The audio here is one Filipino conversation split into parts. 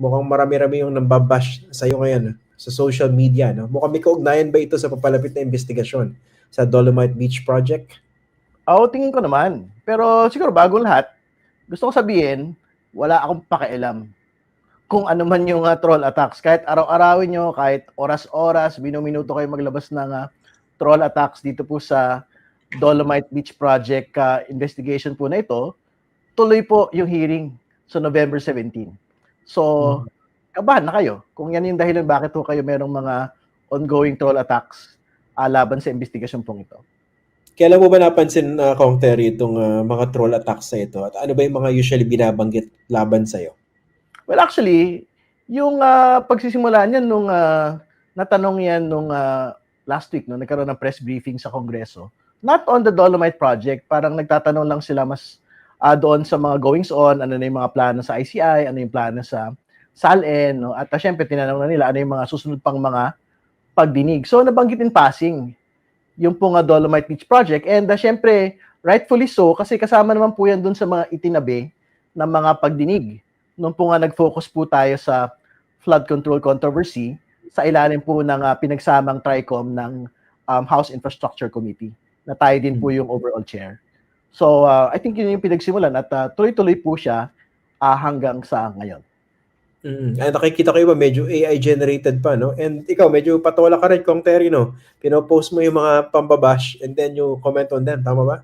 Mukhang marami-rami yung nambabash sa'yo ngayon sa social media. No? Mukhang may kaugnayan ba ito sa papalapit na investigasyon sa Dolomite Beach Project? Tingin ko naman. Pero siguro bago lahat, gusto ko sabihin, wala akong pakialam kung ano man yung troll attacks. Kahit araw-arawin nyo, kahit oras-oras, minuto kayo maglabas ng troll attacks dito po sa Dolomite Beach Project investigation po na ito, tuloy po yung hearing sa November 17. So, kabahan na kayo. Kung yan yung dahilan bakit po kayo merong mga ongoing troll attacks laban sa investigasyon pong ito. Kailan mo ba napansin, Kong Terry, itong mga troll attacks na ito? At ano ba yung mga usually binabanggit laban sa'yo? Well, actually, yung pagsisimula niyan nung natanong yan nung last week, no, nagkaroon ng press briefing sa Kongreso, not on the Dolomite Project, parang nagtatanong lang sila mas doon sa mga goings-on, ano na yung mga plano sa ICI, ano yung plano sa SALN, no? At syempre, tinanong na nila ano yung mga susunod pang mga pagdinig. So, nabanggit in passing yung pong Dolomite Beach Project. And syempre, rightfully so, kasi kasama naman po yan dun sa mga itinabi ng mga pagdinig. Nung po nga nag-focus po tayo sa flood control controversy sa ilalim po ng pinagsamang TRICOM ng House Infrastructure Committee na tayo din po yung overall chair. So, I think yun yung pinagsimulan at tuloy-tuloy po siya hanggang sa ngayon. Nakikita ko iba, medyo AI-generated pa, no? And ikaw, medyo patola ka rin, Kong Terry, no? Pinopost mo yung mga pambabash and then you comment on them. Tama ba?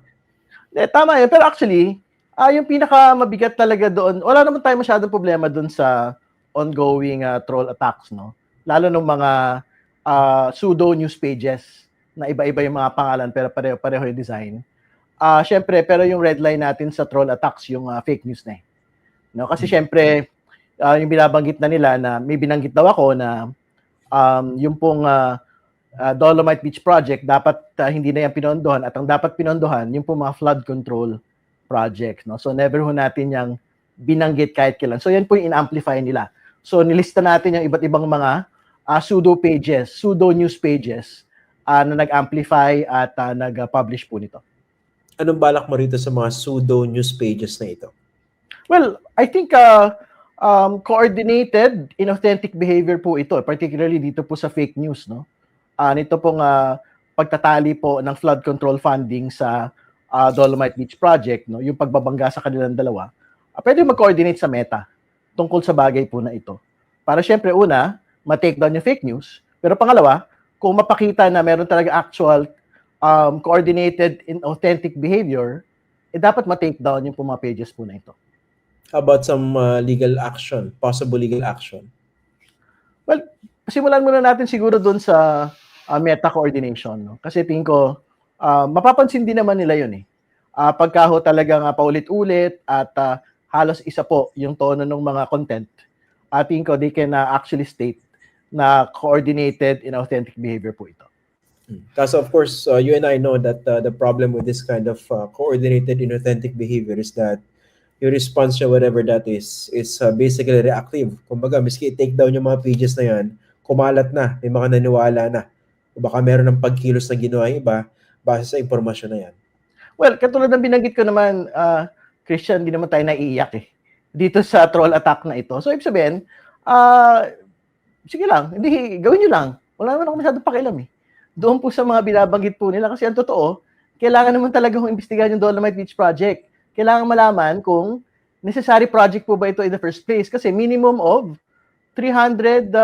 Tama yun. Pero actually, yung pinaka-mabigat talaga doon, wala naman tayo masyadong problema doon sa ongoing troll attacks, no? Lalo ng mga pseudo news pages na iba-iba yung mga pangalan pero pareho yung design. Syempre, pero yung red line natin sa troll attacks, yung fake news na eh. No? Kasi syempre, yung binabanggit na nila na may binanggit daw ako na yung pong Dolomite Beach Project, dapat hindi na yan pinondohan at ang dapat pinondohan, yung pong mga flood control project. No? So never ho natin yung binanggit kahit kailan. So yan po yung in-amplify nila. So nilista natin yung iba't ibang mga pseudo pages, pseudo news pages na nag-amplify at nag-publish po nito. Anong balak mo rito sa mga pseudo news pages na ito? Well, I think coordinated inauthentic behavior po ito, particularly dito po sa fake news, no? Nito pong pagtatali po ng flood control funding sa Dolomite Beach Project, no? Yung pagbabangga sa kanilang dalawa. Pwede mag-coordinate sa Meta tungkol sa bagay po na ito. Para syempre una, ma-take down yung fake news, pero pangalawa, kung mapakita na meron talaga actual coordinated inauthentic behavior, dapat ma-take down yung mga pages po na ito. How about some legal action, possible legal action? Well, simulan muna natin siguro doon sa Meta coordination. No? Kasi tingin ko, mapapansin din naman nila yun eh. Pagka ho talagang paulit-ulit at halos isa po yung tono ng mga content, tingin ko they can actually state na coordinated inauthentic behavior po ito. Kasi of course, you and I know that the problem with this kind of coordinated inauthentic behavior is that your response to whatever that is basically reactive. Kumbaga, miski i-take down yung mga pages na yan, kumalat na, may mga naniwala na. O baka meron ng pagkilos na ginawa yung iba base sa impormasyon na yan. Well, katulad ng binanggit ko naman, Christian, hindi naman tayo naiiyak eh. Dito sa troll attack na ito. So, ibig sabihin, sige lang, hindi, gawin nyo lang. Wala naman ako masyadong pakialam eh. Doon po sa mga binabanggit po nila kasi ang totoo, kailangan naman talaga kung imbestigahan yung Dolomite Beach Project. Kailangan malaman kung necessary project po ba ito in the first place kasi minimum of 300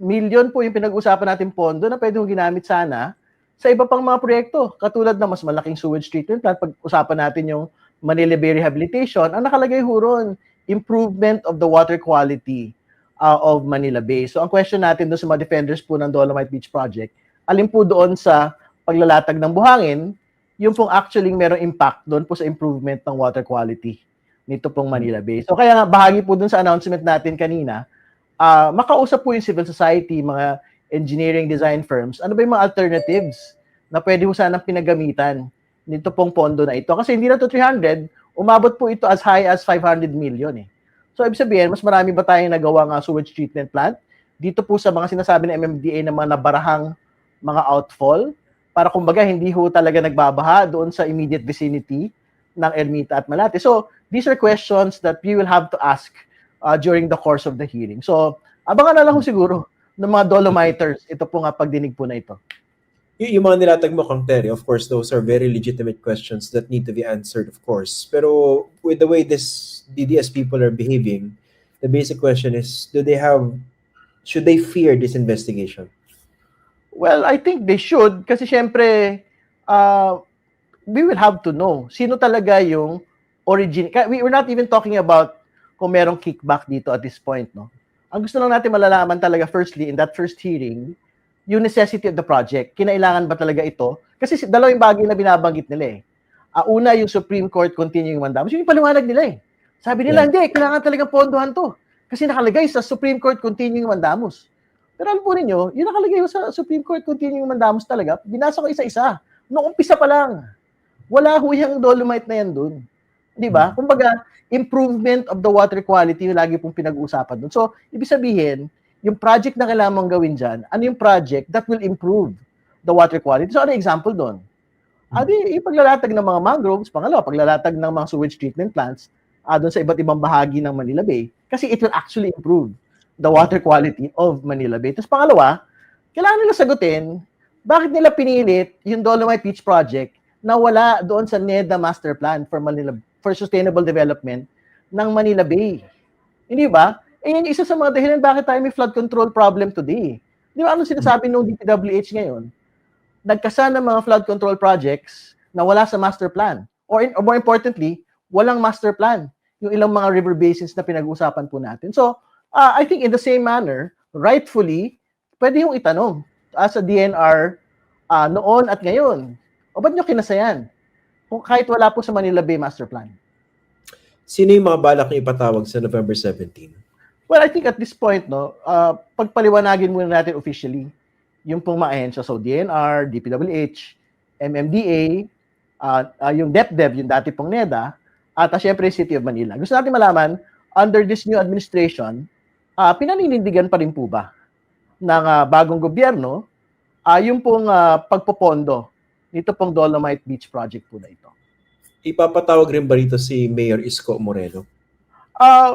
million po yung pinag-usapan natin pondo na pwede kong ginamit sana sa iba pang mga proyekto. Katulad na mas malaking sewage treatment plant, pag-usapan natin yung Manila Bay Rehabilitation, ang nakalagay ho ron, improvement of the water quality of Manila Bay. So ang question natin doon sa mga defenders po ng Dolomite Beach Project, alin po doon sa paglalatag ng buhangin, yung pong actually merong impact doon po sa improvement ng water quality nito pong Manila Bay. So kaya nga bahagi po doon sa announcement natin kanina, makausap po yung civil society, mga engineering design firms, ano ba yung mga alternatives na pwede po sanang pinagamitan nito pong pondo na ito. Kasi hindi na to 300, umabot po ito as high as 500 million eh. So ibig sabihin, mas marami ba tayong nagawang sewage treatment plant dito po sa mga sinasabi ng MMDA na mga nabarahang mga outfall para kumbaga hindi ho talaga nagbabaha doon sa immediate vicinity ng Ermita at Malate. So these are questions that we will have to ask during the course of the hearing. So, abangan na lang siguro ng mga Dolomiters ito po nga pagdinig po na ito. Yung mga nilatag mo, Kang Terry, of course, those are very legitimate questions that need to be answered, of course. Pero with the way this DDS people are behaving, the basic question is, should they fear this investigation? Well, I think they should kasi syempre we will have to know sino talaga yung origin. We're not even talking about kung merong kickback dito at this point, no? Ang gusto lang natin malalaman talaga firstly in that first hearing, yung necessity of the project. Kinailangan ba talaga ito? Kasi dalawang bagay na binabanggit nila eh. Una, yung Supreme Court continuing mandamus. Yung paliwanag nila eh. Sabi nila, hindi, kailangan talagang pondohan to. Kasi nakalagay sa Supreme Court continuing mandamus. Pero alam po ninyo, yung nakalagay sa Supreme Court continuing mandamus talaga, binasa ko isa-isa. Noong umpisa pa lang. Wala ho yung dolomite na yan dun. Di ba? Kumbaga, improvement of the water quality yung lagi pong pinag-uusapan dun. So, ibig sabihin, yung project na kailangan mong gawin dyan, ano yung project that will improve the water quality? So, ano example dun? Yung paglalatag ng mga mangroves, pangalawa, paglalatag ng mga sewage treatment plants, doon sa iba't ibang bahagi ng Manila Bay, kasi it will actually improve the water quality of Manila Bay. Tapos pangalawa, kailangan nila sagutin, bakit nila pinilit yung Dolomite Beach Project na wala doon sa NEDA Master Plan for Sustainable Development ng Manila Bay. Hindi ba? Yan yung isa sa mga dahilan bakit tayo may flood control problem today. Di ba ano sinasabi ng DPWH ngayon? Nagkasa ng mga flood control projects na wala sa master plan. Or more importantly, walang master plan. Yung ilang mga river basins na pinag-uusapan po natin. So, I think in the same manner, rightfully, pwede yung itanong sa DNR noon at ngayon. O ba't nyo kinasayan? Kung kahit wala po sa Manila Bay Master Plan. Sino yung mga balak niyo ipatawag sa November 17? Well, I think at this point, no, pagpaliwanagin muna natin officially yung pong mga ahensya. So, DNR, DPWH, MMDA, yung DepDev, yung dati pong NEDA, at syempre City of Manila. Gusto natin malaman, under this new administration, pinaninindigan pa rin po ba ng bagong gobyerno yung pong pagpopondo nito pong Dolomite Beach Project po na ito. Ipapatawag rin ba rito si Mayor Isko Moreno?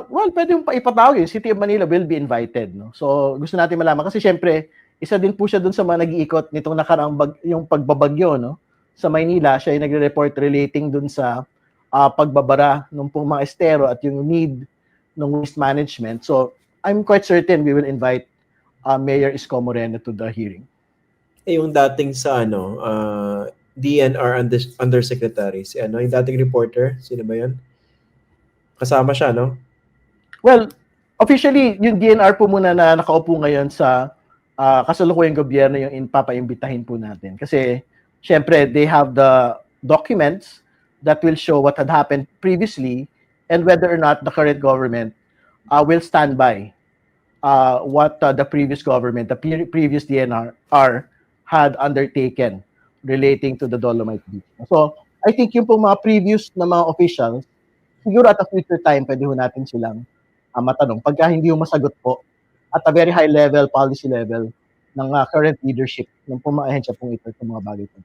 Well, pwede yung ipatawag yun. City of Manila will be invited. No? So, gusto natin malaman. Kasi syempre, isa din po siya dun sa mga nag-iikot nitong nakaraang yung pagbabagyo, no? Sa Maynila. Siya yung nagre-report relating dun sa pagbabara ng pong mga estero at yung need ng waste management. So, I'm quite certain we will invite Mayor Isko Moreno to the hearing. Yung dating sa DNR Undersecretary, yung dating reporter, sino ba yun? Kasama siya, no? Well, officially, yung DNR po muna na nakaupo ngayon sa kasalukuyang gobyerno yung papaimbitahin po natin. Kasi, syempre, they have the documents that will show what had happened previously and whether or not the current government will stand by what the previous government, the previous DNR had undertaken relating to the Dolomite Beach. So, I think yung pong mga previous na mga officials, siguro at a future time, pwede ho natin silang matanong. Pagka hindi yung masagot po at a very high level, policy level, ng current leadership ng pong mga ahensya pong ito sa mga bagay po.